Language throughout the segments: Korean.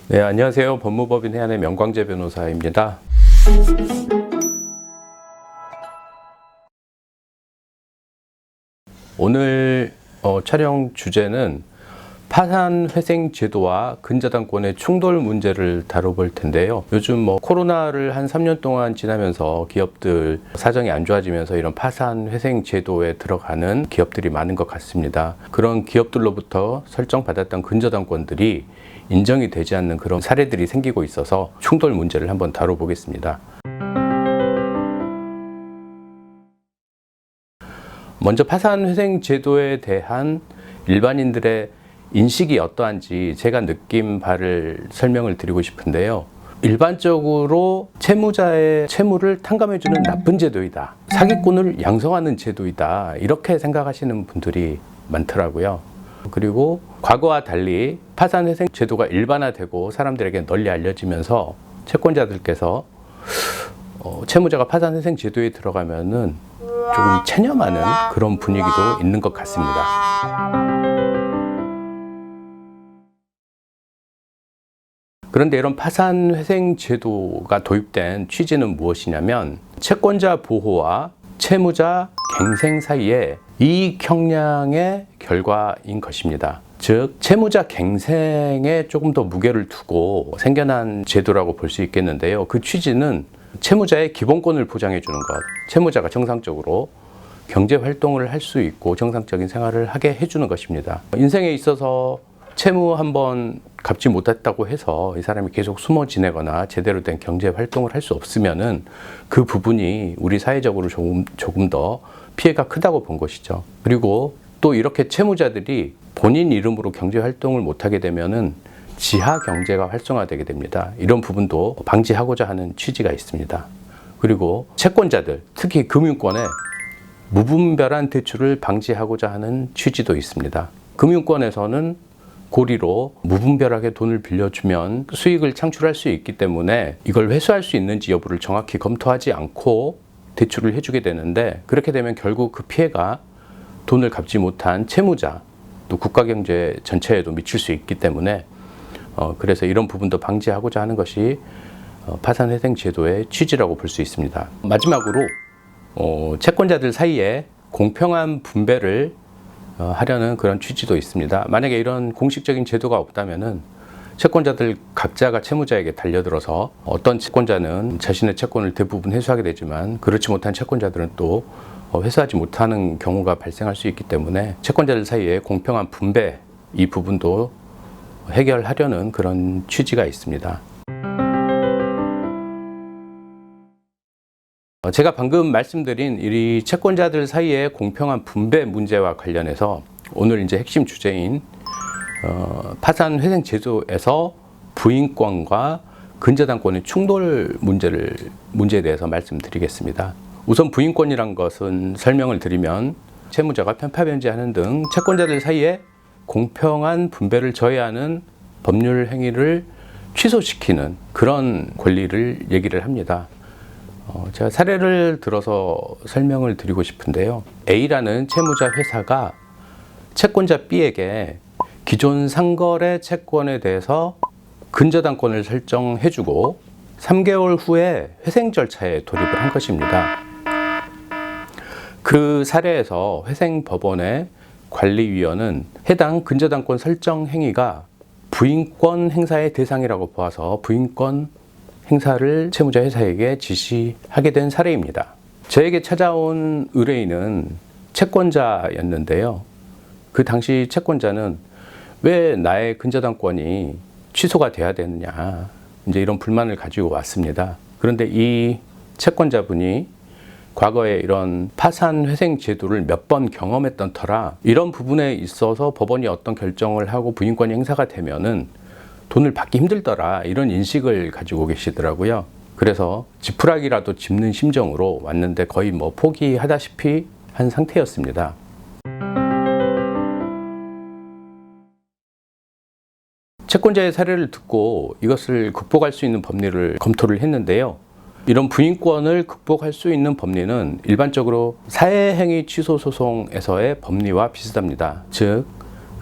네, 안녕하세요. 법무법인 해안의 명광재 변호사입니다. 오늘 촬영 주제는 파산회생 제도와 근저당권의 충돌 문제를 다뤄볼 텐데요. 요즘 코로나를 한 3년 동안 지나면서 기업들 사정이 안 좋아지면서 이런 파산회생 제도에 들어가는 기업들이 많은 것 같습니다. 그런 기업들로부터 설정받았던 근저당권들이 인정이 되지 않는 그런 사례들이 생기고 있어서 충돌 문제를 한번 다뤄보겠습니다. 먼저 파산회생 제도에 대한 일반인들의 인식이 어떠한지 제가 느낀 바를 설명을 드리고 싶은데요. 일반적으로 채무자의 채무를 탕감해주는 나쁜 제도이다. 사기꾼을 양성하는 제도이다. 이렇게 생각하시는 분들이 많더라고요. 그리고 과거와 달리 파산회생 제도가 일반화되고 사람들에게 널리 알려지면서 채권자들께서 채무자가 파산회생 제도에 들어가면은 조금 체념하는 그런 분위기도 있는 것 같습니다. 그런데 이런 파산회생 제도가 도입된 취지는 무엇이냐면 채권자 보호와 채무자 갱생 사이에 이익 형량의 결과인 것입니다. 즉 채무자 갱생에 조금 더 무게를 두고 생겨난 제도라고 볼 수 있겠는데요. 그 취지는 채무자의 기본권을 보장해 주는 것, 채무자가 정상적으로 경제 활동을 할 수 있고 정상적인 생활을 하게 해주는 것입니다. 인생에 있어서 채무 한번 갚지 못했다고 해서 이 사람이 계속 숨어 지내거나 제대로 된 경제 활동을 할 수 없으면은 그 부분이 우리 사회적으로 조금 더 피해가 크다고 본 것이죠. 그리고 또 이렇게 채무자들이 본인 이름으로 경제 활동을 못하게 되면은 지하 경제가 활성화되게 됩니다. 이런 부분도 방지하고자 하는 취지가 있습니다. 그리고 채권자들, 특히 금융권에 무분별한 대출을 방지하고자 하는 취지도 있습니다. 금융권에서는 고리로 무분별하게 돈을 빌려주면 수익을 창출할 수 있기 때문에 이걸 회수할 수 있는지 여부를 정확히 검토하지 않고 대출을 해주게 되는데, 그렇게 되면 결국 그 피해가 돈을 갚지 못한 채무자, 또 국가경제 전체에도 미칠 수 있기 때문에 그래서 이런 부분도 방지하고자 하는 것이 파산회생 제도의 취지라고 볼 수 있습니다. 마지막으로 채권자들 사이에 공평한 분배를 하려는 그런 취지도 있습니다. 만약에 이런 공식적인 제도가 없다면은 채권자들 각자가 채무자에게 달려들어서 어떤 채권자는 자신의 채권을 대부분 회수하게 되지만 그렇지 못한 채권자들은 또 회수하지 못하는 경우가 발생할 수 있기 때문에 채권자들 사이에 공평한 분배, 이 부분도 해결하려는 그런 취지가 있습니다. 제가 방금 말씀드린 이 채권자들 사이의 공평한 분배 문제와 관련해서 오늘 이제 핵심 주제인 파산회생 제도에서 부인권과 근저당권의 충돌 문제에 대해서 말씀드리겠습니다. 우선 부인권이란 것은 설명을 드리면 채무자가 편파변제하는 등 채권자들 사이에 공평한 분배를 저해하는 법률 행위를 취소시키는 그런 권리를 얘기를 합니다. 제가 사례를 들어서 설명을 드리고 싶은데요. A라는 채무자 회사가 채권자 B에게 기존 상거래 채권에 대해서 근저당권을 설정해주고 3개월 후에 회생 절차에 돌입을 한 것입니다. 그 사례에서 회생법원의 관리위원은 해당 근저당권 설정 행위가 부인권 행사의 대상이라고 보아서 부인권 행사를 채무자 회사에게 지시하게 된 사례입니다. 저에게 찾아온 의뢰인은 채권자였는데요. 그 당시 채권자는 왜 나의 근저당권이 취소가 돼야 되느냐, 이제 이런 불만을 가지고 왔습니다. 그런데 이 채권자분이 과거에 이런 파산회생 제도를 몇 번 경험했던 터라 이런 부분에 있어서 법원이 어떤 결정을 하고 부인권이 행사가 되면은 돈을 받기 힘들더라, 이런 인식을 가지고 계시더라고요. 그래서 지푸라기라도 짚는 심정으로 왔는데 거의 포기하다시피 한 상태였습니다. 채권자의 사례를 듣고 이것을 극복할 수 있는 법리를 검토를 했는데요. 이런 부인권을 극복할 수 있는 법리는 일반적으로 사회행위 취소소송에서의 법리와 비슷합니다. 즉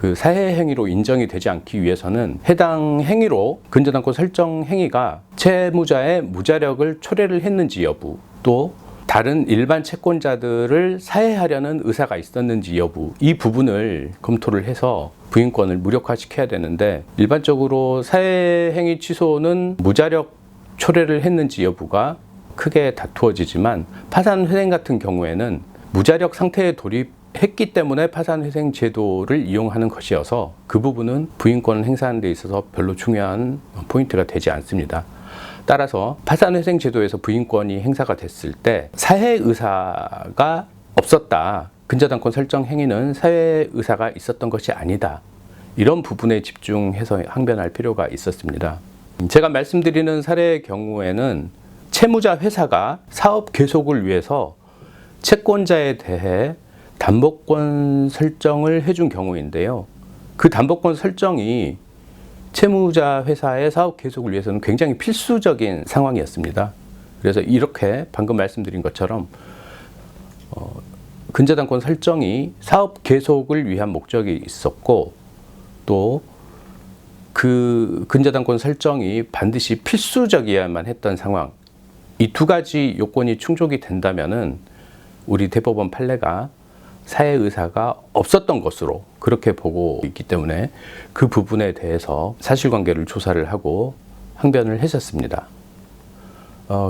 그 사해 행위로 인정이 되지 않기 위해서는 해당 행위로 근저당권 설정 행위가 채무자의 무자력을 초래를 했는지 여부, 또 다른 일반 채권자들을 사해하려는 의사가 있었는지 여부, 이 부분을 검토를 해서 부인권을 무력화시켜야 되는데, 일반적으로 사해행위 취소는 무자력 초래를 했는지 여부가 크게 다투어지지만 파산회생 같은 경우에는 무자력 상태에 돌입했기 때문에 파산회생 제도를 이용하는 것이어서 그 부분은 부인권을 행사하는 데 있어서 별로 중요한 포인트가 되지 않습니다. 따라서 파산회생 제도에서 부인권이 행사가 됐을 때 사해 의사가 없었다, 근저당권 설정 행위는 사해 의사가 있었던 것이 아니다, 이런 부분에 집중해서 항변할 필요가 있었습니다. 제가 말씀드리는 사례의 경우에는 채무자 회사가 사업 계속을 위해서 채권자에 대해 담보권 설정을 해준 경우인데요. 그 담보권 설정이 채무자 회사의 사업 계속을 위해서는 굉장히 필수적인 상황이었습니다. 그래서 이렇게 방금 말씀드린 것처럼 근저당권 설정이 사업 계속을 위한 목적이 있었고, 또 그 근저당권 설정이 반드시 필수적이어야만 했던 상황, 이 두 가지 요건이 충족이 된다면은 우리 대법원 판례가 사해 의사가 없었던 것으로 그렇게 보고 있기 때문에 그 부분에 대해서 사실관계를 조사를 하고 항변을 했었습니다.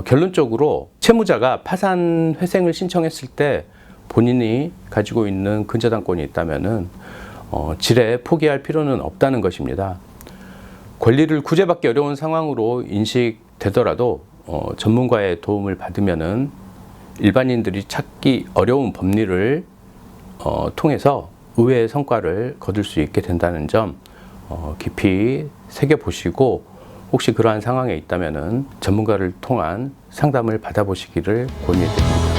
결론적으로 채무자가 파산 회생을 신청했을 때 본인이 가지고 있는 근저당권이 있다면은 지레 포기할 필요는 없다는 것입니다. 권리를 구제받기 어려운 상황으로 인식되더라도 전문가의 도움을 받으면은 일반인들이 찾기 어려운 법리를 통해서 의외의 성과를 거둘 수 있게 된다는 점 깊이 새겨보시고, 혹시 그러한 상황에 있다면은 전문가를 통한 상담을 받아보시기를 권유드립니다.